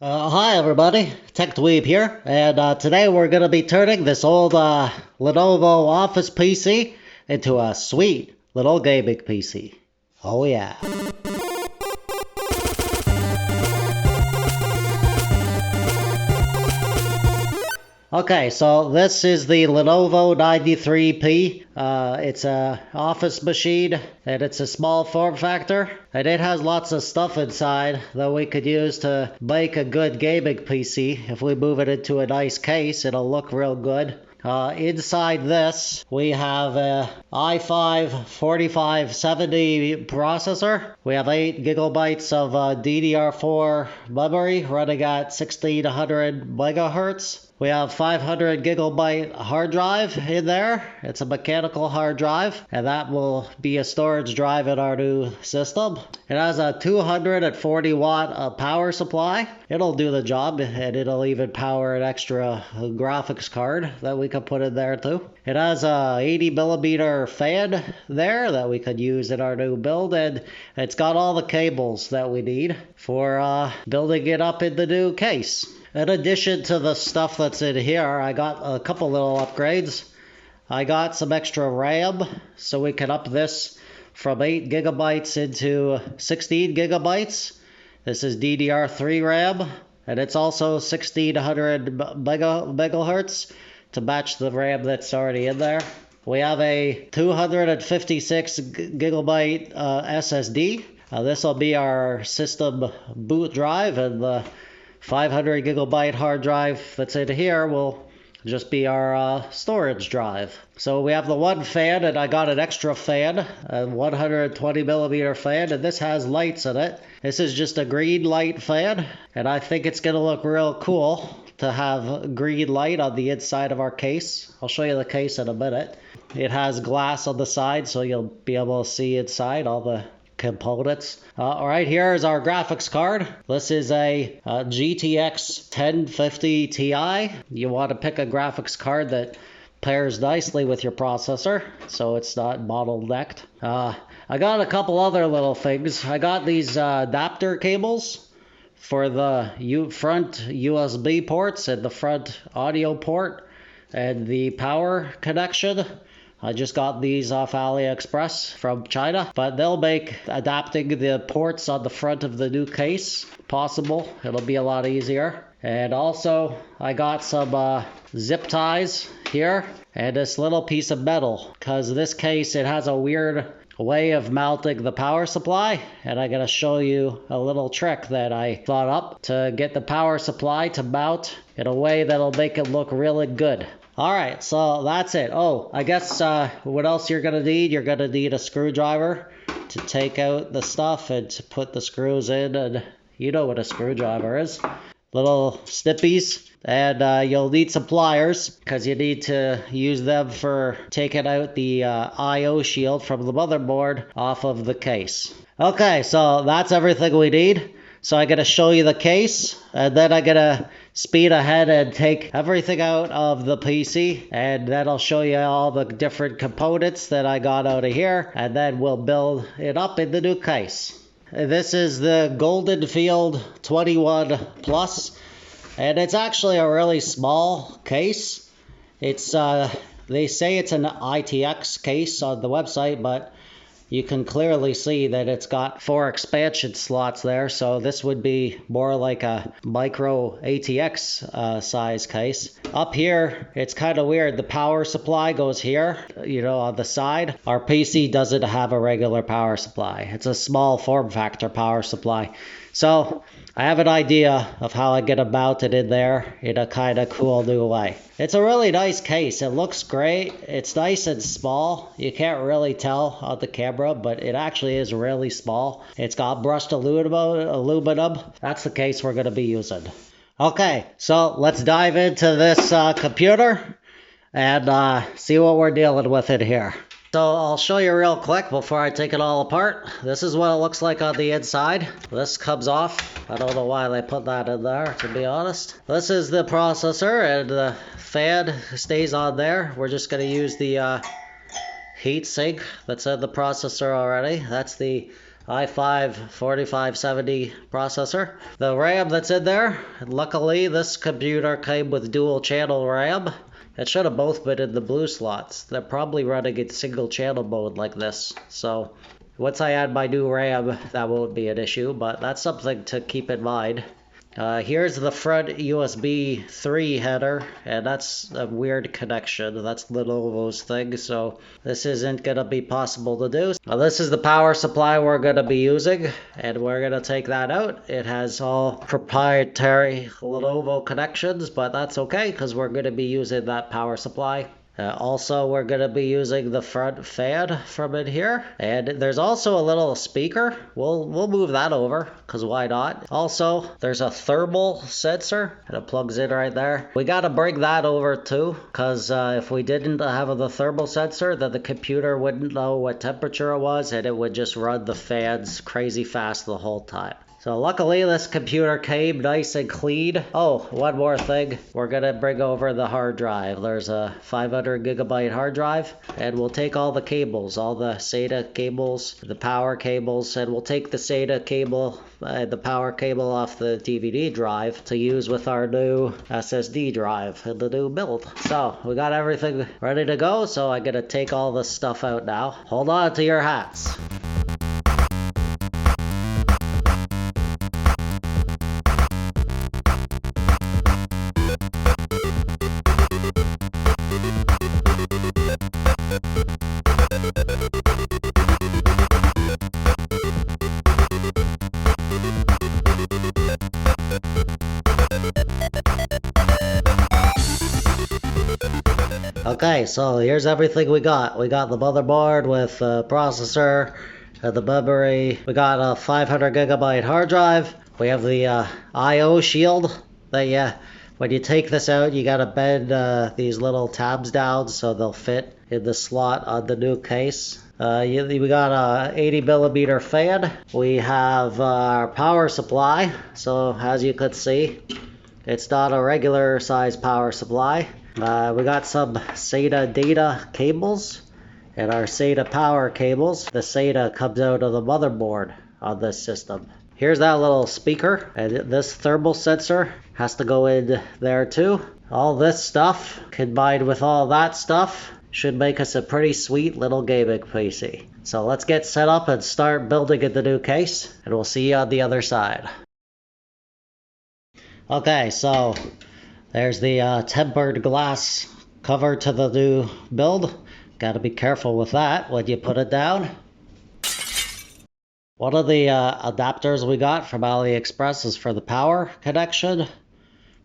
Hi everybody, TechDweeb here, and today we're going to be turning this old Lenovo Office PC into a sweet little gaming PC. Oh yeah. Okay, so this is the Lenovo 93p. It's a office machine, and it's a small form factor, and it has lots of stuff inside that we could use to make a good gaming PC. If we move it into a nice case, it'll look real good. Inside this, we have a i5 4570 processor. We have 8 gigabytes of DDR4 memory running at 1600 megahertz. We have 500 gigabyte hard drive in there. It's a mechanical hard drive, and that will be a storage drive in our new system. It has a 240 watt power supply. It'll do the job, and it'll even power an extra graphics card that we could put in there too. It has a 80 millimeter fan there that we could use in our new build, and it's got all the cables that we need for building it up in the new case. In addition to the stuff that's in here, I got a couple little upgrades. I got some extra RAM, so we can up this from 8 gigabytes into 16 gigabytes. This is DDR3 RAM, and it's also 1600 megahertz to match the RAM that's already in there. We have a 256 gigabyte SSD. This will be our system boot drive, and the 500 gigabyte hard drive that's in here will just be our storage drive. So we have the one fan, and I got an extra fan, a 120 millimeter fan, and this has lights in it. This is just a green light fan, and I think it's going to look real cool to have green light on the inside of our case. I'll show you the case in a minute. It has glass on the side, so you'll be able to see inside all the components. Alright, here is our graphics card. This is a GTX 1050 Ti. You want to pick a graphics card that pairs nicely with your processor, so it's not bottlenecked. I got a couple other little things. I got these adapter cables for the front USB ports and the front audio port and the power connection. I just got these off AliExpress from China, but they'll make adapting the ports on the front of the new case possible. It'll be a lot easier. And also, I got some zip ties here and this little piece of metal, because this case, it has a weird way of mounting the power supply, and I'm going to show you a little trick that I thought up to get the power supply to mount in a way that'll make it look really good. Alright, so that's it. Oh, I guess what else you're going to need? You're going to need a screwdriver to take out the stuff and to put the screws in, and you know what a screwdriver is. Little snippies, and you'll need some pliers because you need to use them for taking out the I/O shield from the motherboard off of the case. Okay, so that's everything we need. So I'm going to show you the case, and then I'm going to speed ahead and take everything out of the PC, and then I'll show you all the different components that I got out of here, and then we'll build it up in the new case. This is the Golden Field 21 Plus, and it's actually a really small case. It's they say it's an ITX case on the website, but you can clearly see that it's got 4 expansion slots there, so this would be more like a micro ATX size case. Up here, it's kind of weird. The power supply goes here, on the side. Our PC doesn't have a regular power supply. It's a small form factor power supply. So I have an idea of how I'm going to mount it in there in a kind of cool new way. It's a really nice case. It looks great. It's nice and small. You can't really tell on the camera, but it actually is really small. It's got brushed aluminum. That's the case we're going to be using. Okay, so let's dive into this computer and see what we're dealing with in here. So I'll show you real quick before I take it all apart. This is what it looks like on the inside. This comes off. I don't know why they put that in there, to be honest. This is the processor, and the fan stays on there. We're just going to use the heat sink that's in the processor already. That's the i5-4570 processor. The RAM that's in there, luckily this computer came with dual channel RAM. It should have both been in the blue slots. They're probably running in single channel mode like this. So once I add my new RAM, that won't be an issue, but that's something to keep in mind. Here's the front USB 3 header, and that's a weird connection. That's Lenovo's thing, so this isn't going to be possible to do. Now, this is the power supply we're going to be using, and we're going to take that out. It has all proprietary Lenovo connections, but that's okay because we're going to be using that power supply. Also, we're going to be using the front fan from in here. And there's also a little speaker. We'll move that over, because why not? Also, there's a thermal sensor, and it plugs in right there. We got to bring that over too, because if we didn't have the thermal sensor, then the computer wouldn't know what temperature it was, and it would just run the fans crazy fast the whole time. So luckily this computer came nice and clean. Oh, one more thing. We're gonna bring over the hard drive. There's a 500 gigabyte hard drive, and we'll take all the cables, all the SATA cables, the power cables, and we'll take the SATA cable, the power cable off the DVD drive to use with our new SSD drive in the new build. So we got everything ready to go, so I'm gonna take all this stuff out now. Hold on to your hats. Okay, so here's everything we got. We got the motherboard with the processor, the memory. We got a 500 gigabyte hard drive. We have the I/O shield that when you take this out, you gotta bend these little tabs down so they'll fit in the slot on the new case. We got a 80 millimeter fan. We have our power supply. So as you could see, it's not a regular size power supply. We got some SATA data cables and our SATA power cables. The SATA comes out of the motherboard on this system. Here's that little speaker, and this thermal sensor has to go in there too. All this stuff combined with all that stuff should make us a pretty sweet little gaming PC. So let's get set up and start building in the new case, and we'll see you on the other side. Okay, so there's the tempered glass cover to the new build. Got to be careful with that when you put it down. One of the adapters we got from AliExpress is for the power connection.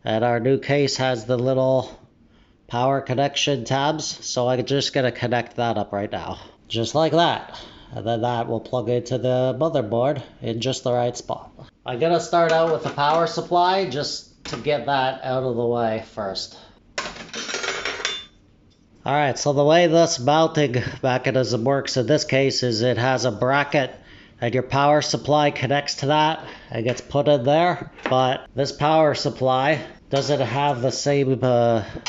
And our new case has the little power connection tabs. So I'm just going to connect that up right now. Just like that. And then that will plug into the motherboard in just the right spot. I'm going to start out with the power supply just to get that out of the way first. Alright, so the way this mounting mechanism works in this case is it has a bracket and your power supply connects to that and gets put in there. But this power supply doesn't have the same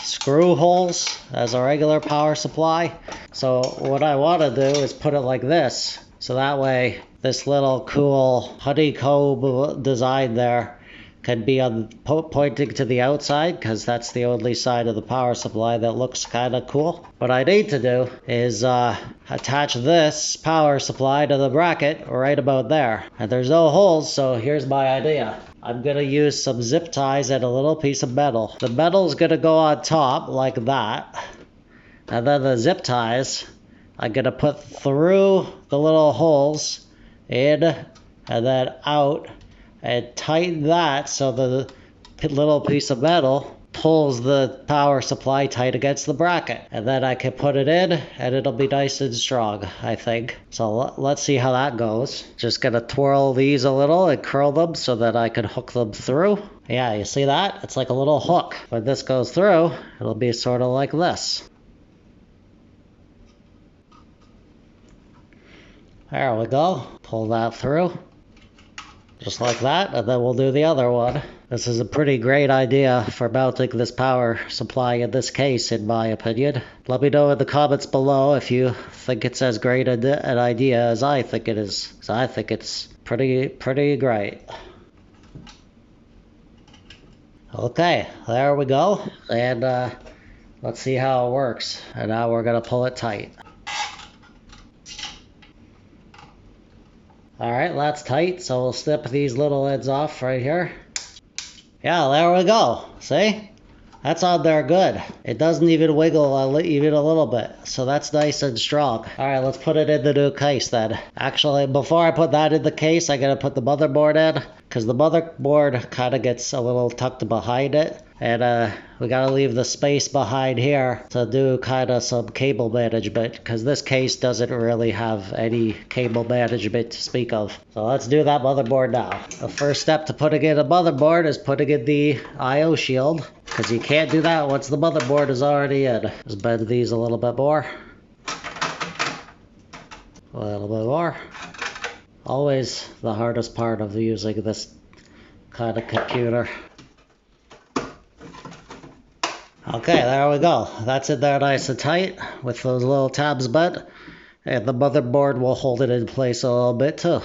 screw holes as a regular power supply. So what I want to do is put it like this. So that way this little cool honeycomb design there can be pointing to the outside, because that's the only side of the power supply that looks kind of cool. What I need to do is attach this power supply to the bracket right about there. And there's no holes, so here's my idea. I'm going to use some zip ties and a little piece of metal. The metal is going to go on top like that. And then the zip ties I'm going to put through the little holes in and then out, and tighten that so the little piece of metal pulls the power supply tight against the bracket. And then I can put it in and it'll be nice and strong, I think. So let's see how that goes. Just gonna twirl these a little and curl them so that I can hook them through. Yeah, you see that? It's like a little hook. When this goes through, it'll be sort of like this. There we go. Pull that through. Just like that, and then we'll do the other one. This is a pretty great idea for mounting this power supply in this case, in my opinion. Let me know in the comments below if you think it's as great an idea as I think it is. So I think it's pretty great. Okay, there we go. And let's see how it works. And now we're gonna pull it tight. Alright, that's tight, so we'll snip these little ends off right here. Yeah, there we go. See? That's on there good. It doesn't even wiggle even a little bit, so that's nice and strong. Alright, let's put it in the new case then. Actually, before I put that in the case, I gotta put the motherboard in, because the motherboard kind of gets a little tucked behind it. And we gotta leave the space behind here to do kind of some cable management, because this case doesn't really have any cable management to speak of. So let's do that motherboard now. The first step to putting in a motherboard is putting in the I/O shield, because you can't do that once the motherboard is already in. Just bend these a little bit more. A little bit more. Always the hardest part of using this kind of computer. Okay, there we go. That's in there nice and tight with those little tabs bent. And the motherboard will hold it in place a little bit too.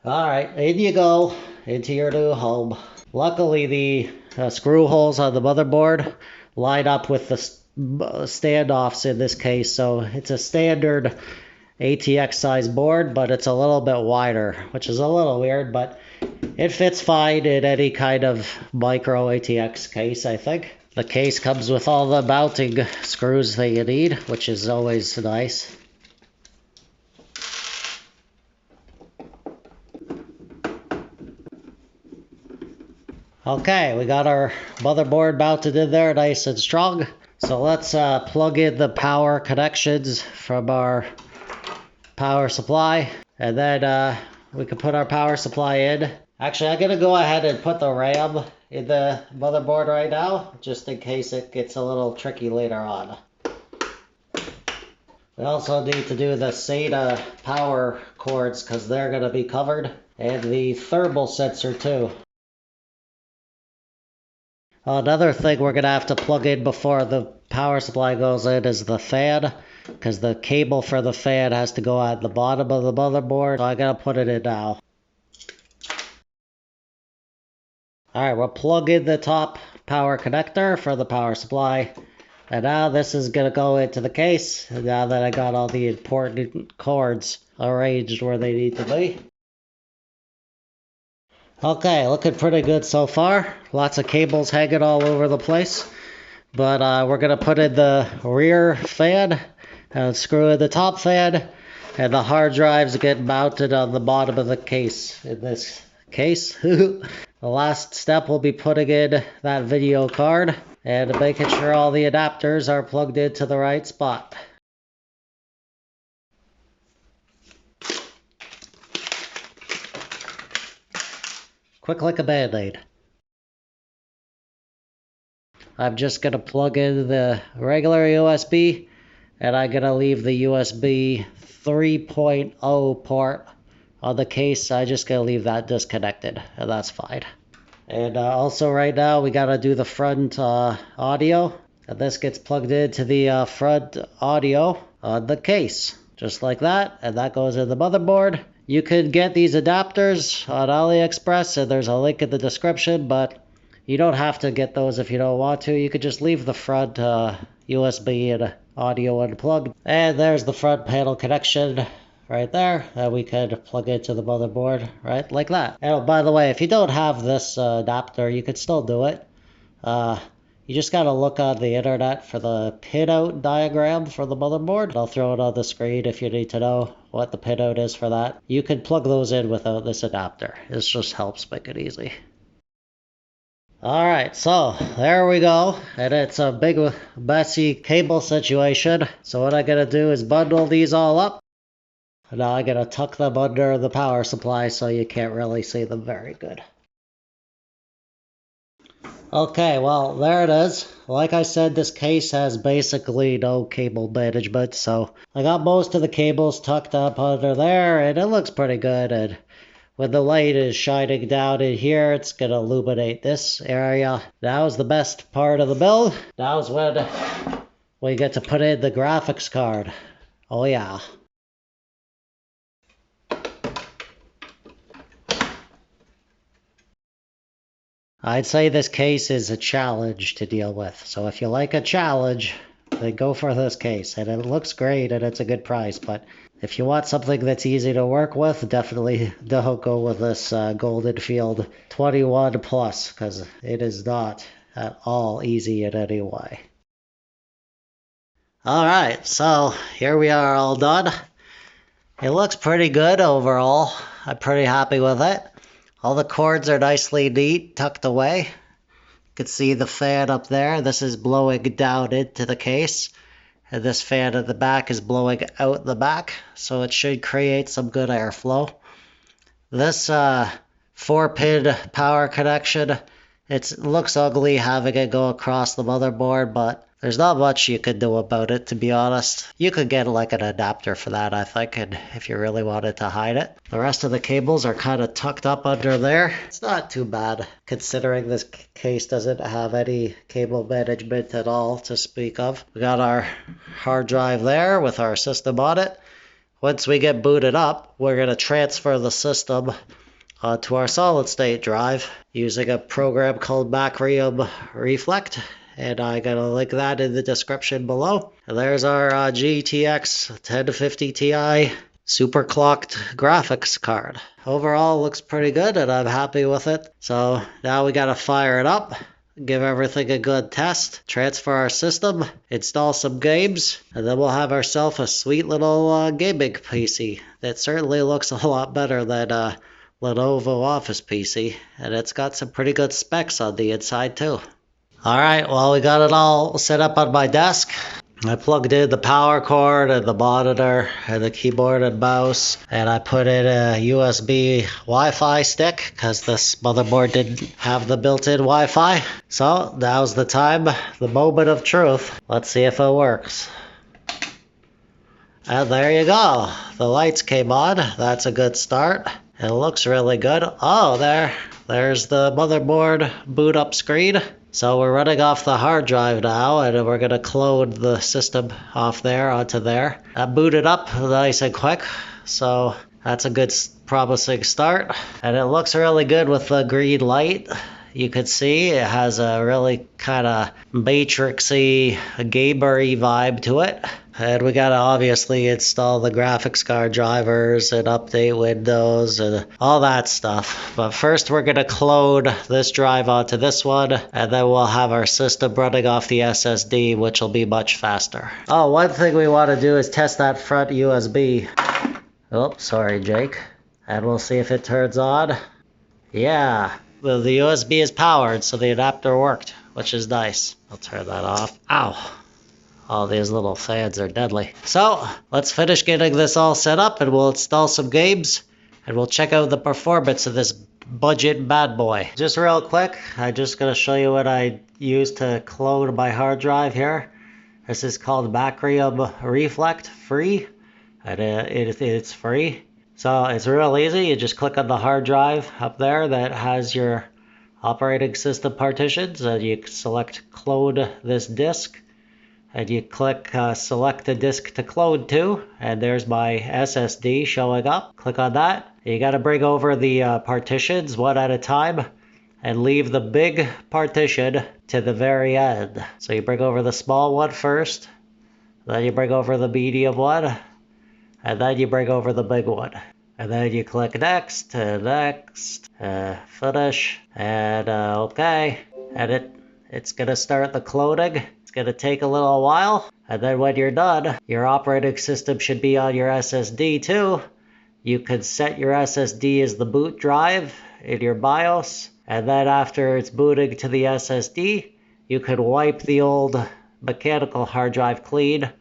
Alright, in you go into your new home. Luckily the screw holes on the motherboard line up with the standoffs in this case. So it's a standard ATX size board, but it's a little bit wider, which is a little weird, but it fits fine in any kind of micro ATX case, I think. The case comes with all the mounting screws that you need, which is always nice. Okay, we got our motherboard mounted in there nice and strong. So let's plug in the power connections from our power supply. And then we can put our power supply in. Actually, I'm going to go ahead and put the RAM in the motherboard right now, just in case it gets a little tricky later on. We also need to do the SATA power cords, because they're going to be covered, and the thermal sensor too. Another thing we're going to have to plug in before the power supply goes in is the fan, because the cable for the fan has to go at the bottom of the motherboard, so I got to put it in now. Alright, we'll plug in the top power connector for the power supply. And now this is going to go into the case, now that I got all the important cords arranged where they need to be. Okay, looking pretty good so far. Lots of cables hanging all over the place. But we're going to put in the rear fan, and screw in the top fan, and the hard drives get mounted on the bottom of the case in this case. The last step will be putting in that video card and making sure all the adapters are plugged into the right spot. Quick like a band-aid. I'm just going to plug in the regular USB, and I'm going to leave the USB 3.0 port on the case. I just gotta leave that disconnected, and that's fine. And also right now we gotta do the front audio, and this gets plugged into the front audio on the case, just like that, and that goes in the motherboard. You can get these adapters on AliExpress, and there's a link in the description, but you don't have to get those if you don't want to. You could just leave the front USB and audio unplugged. And there's the front panel connection right there that we could plug into the motherboard, right, like that. And by the way, if you don't have this adapter, you could still do it. You just gotta look on the internet for the pinout diagram for the motherboard. I'll throw it on the screen if you need to know what the pinout is for that. You can plug those in without this adapter. This just helps make it easy. Alright, so there we go, and it's a big messy cable situation. So what I'm gonna do is bundle these all up. Now I'm gonna tuck them under the power supply so you can't really see them very good. Okay, well there it is. Like I said, this case has basically no cable management, so I got most of the cables tucked up under there, and it looks pretty good. And when the light is shining down in here, it's going to illuminate this area. Now is the best part of the build. Now is when we get to put in the graphics card. Oh yeah. I'd say this case is a challenge to deal with. So if you like a challenge, then go for this case. And it looks great and it's a good price. But if you want something that's easy to work with, definitely don't go with this Golden Field 21 Plus, because it is not at all easy in any way. Alright, so here we are all done. It looks pretty good overall. I'm pretty happy with it. All the cords are nicely neat, tucked away. You can see the fan up there. This is blowing down into the case. And this fan at the back is blowing out the back. So it should create some good airflow. This 4-pin power connection, it looks ugly having it go across the motherboard, but there's not much you could do about it, to be honest. You could get like an adapter for that, I think, and if you really wanted to hide it. The rest of the cables are kind of tucked up under there. It's not too bad, considering this case doesn't have any cable management at all to speak of. We got our hard drive there with our system on it. Once we get booted up, we're going to transfer the system onto our solid state drive using a program called Macrium Reflect. And I'm going to link that in the description below. And there's our GTX 1050 Ti super clocked graphics card. Overall, looks pretty good and I'm happy with it. So now we got to fire it up, give everything a good test, transfer our system, install some games, and then we'll have ourselves a sweet little gaming PC that certainly looks a lot better than Lenovo Office PC. And it's got some pretty good specs on the inside too. Alright, well, we got it all set up on my desk. I plugged in the power cord and the monitor and the keyboard and mouse, and I put in a USB Wi-Fi stick because this motherboard didn't have the built-in Wi-Fi. So now's the time, the moment of truth. Let's see if it works. And there you go. The lights came on. That's a good start. It looks really good. Oh, there's the motherboard boot up screen. So we're running off the hard drive now, and we're going to clone the system off there onto there. That booted up nice and quick, so that's a good promising start. And it looks really good with the green light. You could see it has a really kind of matrixy, gamery vibe to it. And we gotta obviously install the graphics card drivers and update Windows and all that stuff. But first we're gonna clone this drive onto this one, and then we'll have our system running off the SSD, which will be much faster. Oh, one thing we want to do is test that front USB. Oh, sorry, Jake. And we'll see if it turns on. Yeah, the USB is powered, so the adapter worked, which is nice. I'll turn that off. Ow. All these little fans are deadly. So let's finish getting this all set up and we'll install some games and we'll check out the performance of this budget bad boy. Just real quick, I'm just going to show you what I used to clone my hard drive here. This is called Macrium Reflect Free, and it's free. So it's real easy. You just click on the hard drive up there that has your operating system partitions, and you select clone this disk. And you click select the disk to clone to, and there's my SSD showing up. Click on that. You got to bring over the partitions one at a time and leave the big partition to the very end. So you bring over the small one first, then you bring over the medium one, and then you bring over the big one. And then you click next, finish, and okay. And it's going to start the cloning. It's going to take a little while, and then when you're done, your operating system should be on your SSD too. You could set your SSD as the boot drive in your BIOS, and then after it's booting to the SSD, you could wipe the old mechanical hard drive clean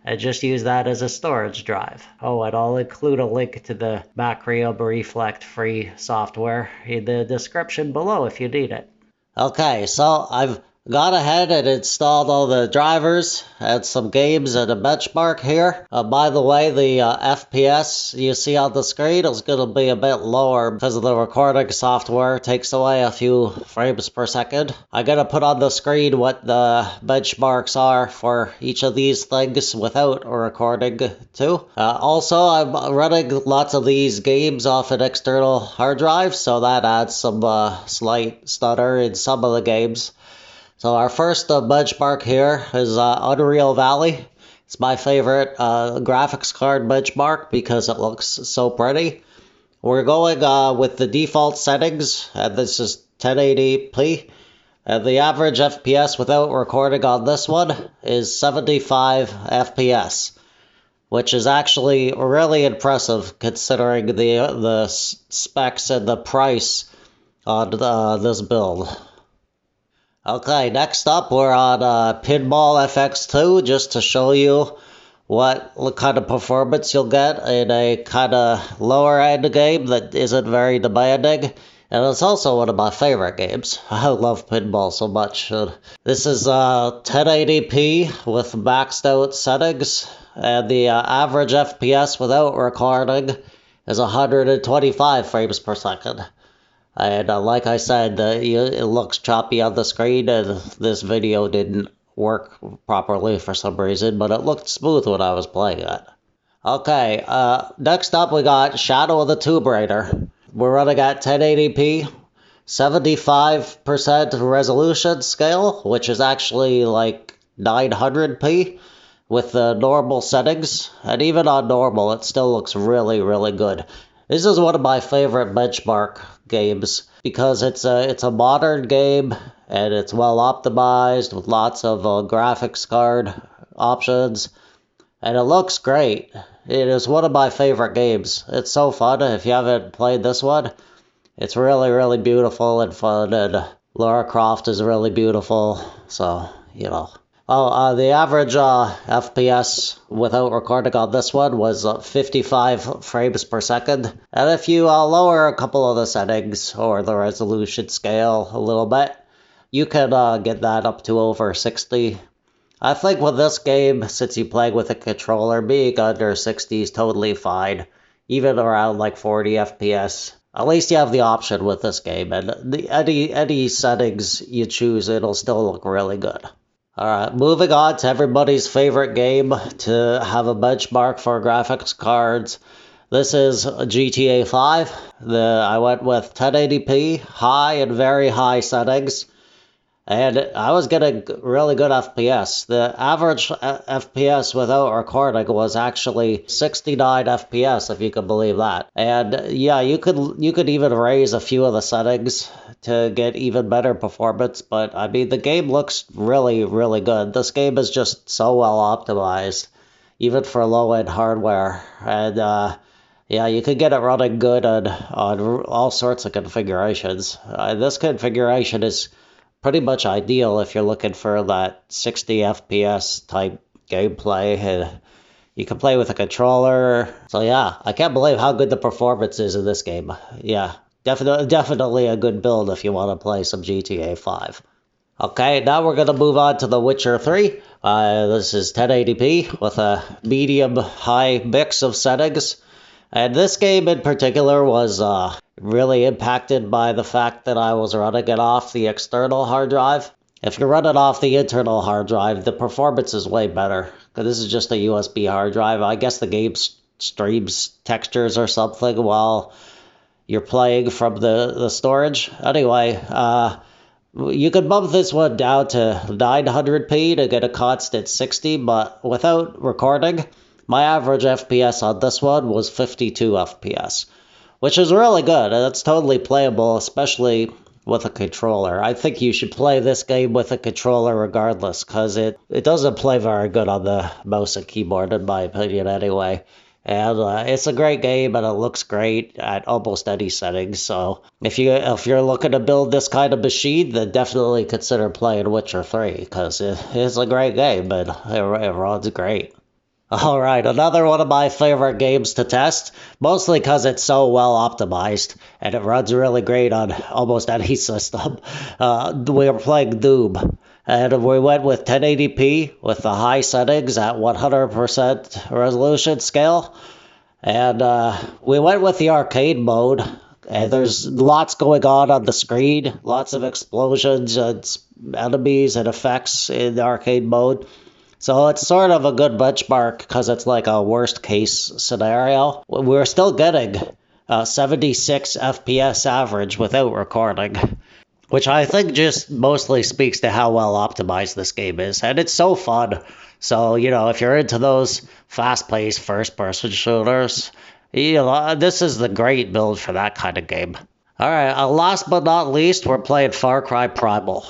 and just use that as a storage drive. Oh, and I'll include a link to the Macrium Reflect free software in the description below if you need it. Okay, so I've Got ahead and installed all the drivers and some games and a benchmark here. By the way, the FPS you see on the screen is going to be a bit lower because of the recording software. It takes away a few frames per second. I'm going to put on the screen what the benchmarks are for each of these things without a recording too. Also, I'm running lots of these games off an external hard drive, so that adds some slight stutter in some of the games. So our first benchmark here is Unreal Valley. It's my favorite graphics card benchmark because it looks so pretty. We're going with the default settings, and this is 1080p. And the average FPS without recording on this one is 75 FPS, which is actually really impressive considering the specs and the price on this build. Okay, next up we're on Pinball FX3 just to show you what kind of performance you'll get in a kind of lower end game that isn't very demanding. And it's also one of my favorite games. I love pinball so much. This is 1080p with maxed out settings, and the average FPS without recording is 125 frames per second. And like I said, it looks choppy on the screen, and this video didn't work properly for some reason, but it looked smooth when I was playing it. Okay, next up we got Shadow of the Tomb Raider. We're running at 1080p, 75% resolution scale, which is actually like 900p with the normal settings, and even on normal it still looks really, really good. This is one of my favorite benchmark games because it's a modern game and it's well optimized with lots of graphics card options, and it looks great. It is one of my favorite games. It's so fun. If you haven't played this one, it's really, really beautiful and fun, and Lara Croft is really beautiful, so you know. The average FPS without recording on this one was 55 frames per second. And if you lower a couple of the settings or the resolution scale a little bit, you can get that up to over 60. I think with this game, since you play with a controller, being under 60 is totally fine. Even around like 40 FPS. At least you have the option with this game, and any settings you choose, it'll still look really good. Alright, moving on to everybody's favorite game to have a benchmark for graphics cards. This is GTA 5. I went with 1080p, high and very high settings, and I was getting really good FPS. The average FPS without recording was actually 69 FPS, if you can believe that. And yeah, you could even raise a few of the settings to get even better performance, but I mean the game looks really, really good. This game is just so well optimized, even for low-end hardware. And yeah, you could get it running good on all sorts of configurations. This configuration is pretty much ideal if you're looking for that 60 FPS type gameplay, and you can play with a controller. So yeah, I can't believe how good the performance is in this game. Yeah, definitely a good build if you want to play some GTA 5. Okay, now we're going to move on to The Witcher 3. This is 1080p with a medium-high mix of settings. And this game in particular was really impacted by the fact that I was running it off the external hard drive. If you're running off the internal hard drive, the performance is way better. This is just a USB hard drive. I guess the game streams textures or something while you're playing from the storage. Anyway, you could bump this one down to 900p to get a constant 60, but without recording, my average FPS on this one was 52 FPS, which is really good, and it's totally playable, especially with a controller. I think you should play this game with a controller regardless, because it doesn't play very good on the mouse and keyboard, in my opinion, anyway. And it's a great game, and it looks great at almost any settings. So if you're looking to build this kind of machine, then definitely consider playing Witcher 3, because it's a great game, and it runs great. Alright, another one of my favorite games to test, mostly because it's so well optimized, and it runs really great on almost any system. We are playing Doom. And we went with 1080p with the high settings at 100% resolution scale. And we went with the arcade mode. And there's lots going on the screen, lots of explosions and enemies and effects in the arcade mode. So it's sort of a good benchmark because it's like a worst case scenario. We're still getting 76 FPS average without recording, which I think just mostly speaks to how well optimized this game is. And it's so fun. So, if you're into those fast-paced first-person shooters, this is the great build for that kind of game. All right, last but not least, we're playing Far Cry Primal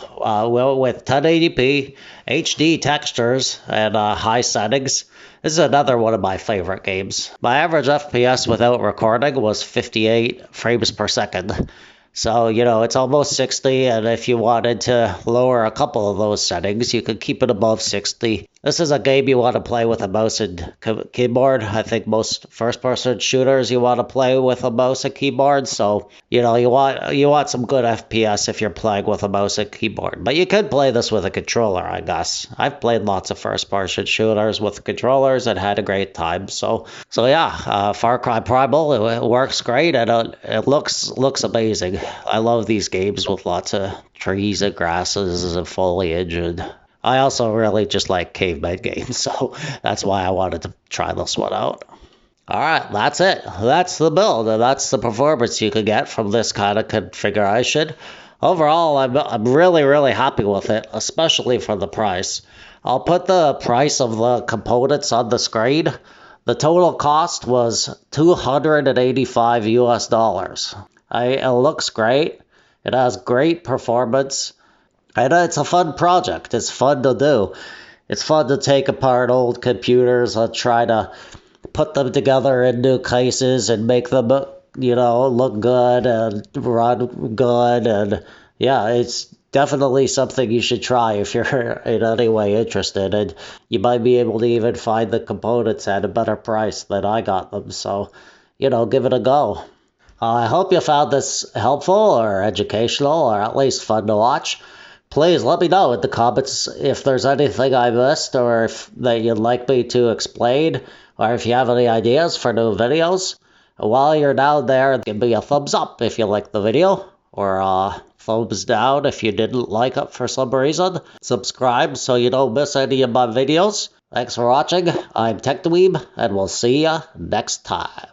with 1080p, HD textures, and high settings. This is another one of my favorite games. My average FPS without recording was 58 frames per second. So, it's almost 60, and if you wanted to lower a couple of those settings, you could keep it above 60. This is a game you want to play with a mouse and keyboard. I think most first-person shooters you want to play with a mouse and keyboard. So, you want some good FPS if you're playing with a mouse and keyboard. But you could play this with a controller, I guess. I've played lots of first-person shooters with controllers and had a great time. So yeah, Far Cry Primal, it works great, and it looks amazing. I love these games with lots of trees and grasses and foliage, and I also really just like caveman games, so that's why I wanted to try this one out. Alright, that's it. That's the build, and that's the performance you could get from this kind of configuration. Overall, I'm really, really happy with it, especially for the price. I'll put the price of the components on the screen. The total cost was $285 US. It looks great. It has great performance. And it's a fun project. It's fun to do. It's fun to take apart old computers and try to put them together in new cases and make them, look good and run good. And yeah, it's definitely something you should try if you're in any way interested. And you might be able to even find the components at a better price than I got them. So, give it a go. I hope you found this helpful or educational or at least fun to watch. Please let me know in the comments if there's anything I missed or if that you'd like me to explain, or if you have any ideas for new videos. While you're down there, give me a thumbs up if you liked the video, or thumbs down if you didn't like it for some reason. Subscribe so you don't miss any of my videos. Thanks for watching. I'm TechDweeb, and we'll see ya next time.